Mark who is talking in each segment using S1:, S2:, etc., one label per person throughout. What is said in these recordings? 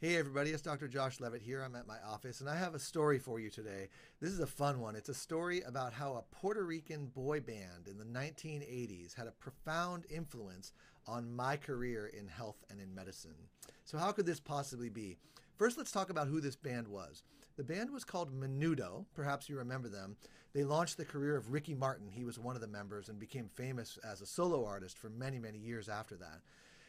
S1: Hey everybody, it's Dr. Josh Levitt here. I'm at my office and I have a story for you today. This is a fun one. It's a story about how a Puerto Rican boy band in the 1980s had a profound influence on my career in health and in medicine. So how could this possibly be? First, let's talk about who this band was. The band was called Menudo. Perhaps you remember them. They launched the career of Ricky Martin. He was one of the members and became famous as a solo artist for many, many years after that.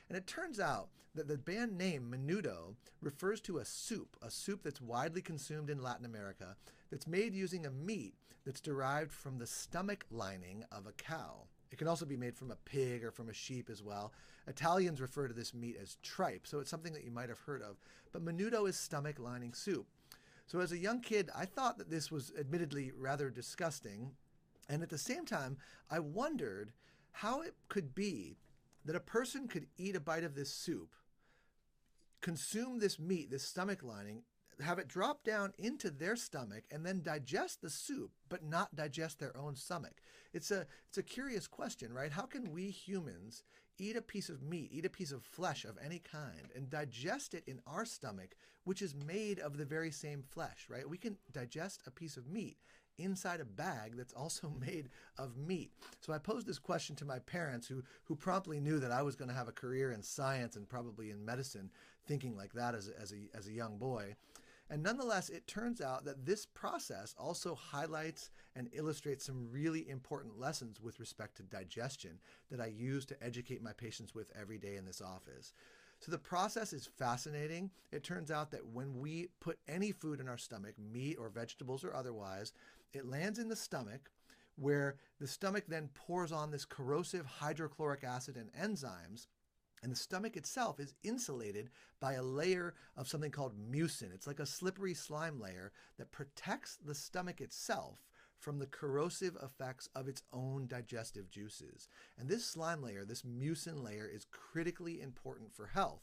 S1: And it turns out that the band name Menudo refers to a soup that's widely consumed in Latin America that's made using a meat that's derived from the stomach lining of a cow. It can also be made from a pig or from a sheep as well. Italians refer to this meat as tripe, so it's something that you might have heard of. But Menudo is stomach lining soup. So as a young kid, I thought that this was admittedly rather disgusting. And at the same time, I wondered how it could be that a person could eat a bite of this soup, consume this meat, this stomach lining, have it drop down into their stomach, and then digest the soup, but not digest their own stomach. It's a curious question, right? How can we humans eat a piece of meat, eat a piece of flesh of any kind, and digest it in our stomach, which is made of the very same flesh, right? We can digest a piece of meat inside a bag that's also made of meat. So I posed this question to my parents who promptly knew that I was going to have a career in science and probably in medicine, thinking like that as a young boy. And nonetheless, it turns out that this process also highlights and illustrates some really important lessons with respect to digestion that I use to educate my patients with every day in this office. So the process is fascinating. It turns out that when we put any food in our stomach, meat or vegetables or otherwise, it lands in the stomach, where the stomach then pours on this corrosive hydrochloric acid and enzymes. And the stomach itself is insulated by a layer of something called mucin. It's like a slippery slime layer that protects the stomach itself from the corrosive effects of its own digestive juices. And this slime layer, this mucin layer, is critically important for health.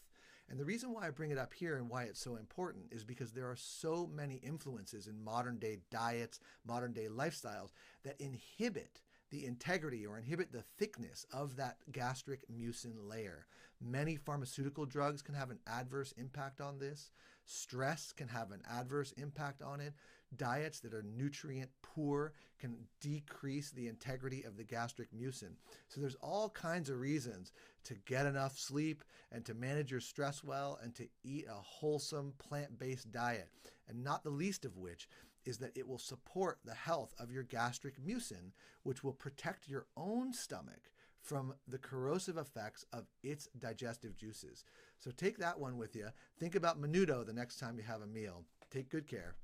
S1: And the reason why I bring it up here and why it's so important is because there are so many influences in modern day diets, modern day lifestyles that inhibit the integrity or inhibit the thickness of that gastric mucin layer. Many pharmaceutical drugs can have an adverse impact on this. Stress can have an adverse impact on it. Diets that are nutrient poor can decrease the integrity of the gastric mucin. So there's all kinds of reasons to get enough sleep and to manage your stress well and to eat a wholesome plant-based diet. And not the least of which is that it will support the health of your gastric mucin, which will protect your own stomach from the corrosive effects of its digestive juices. So take that one with you. Think about Menudo the next time you have a meal. Take good care.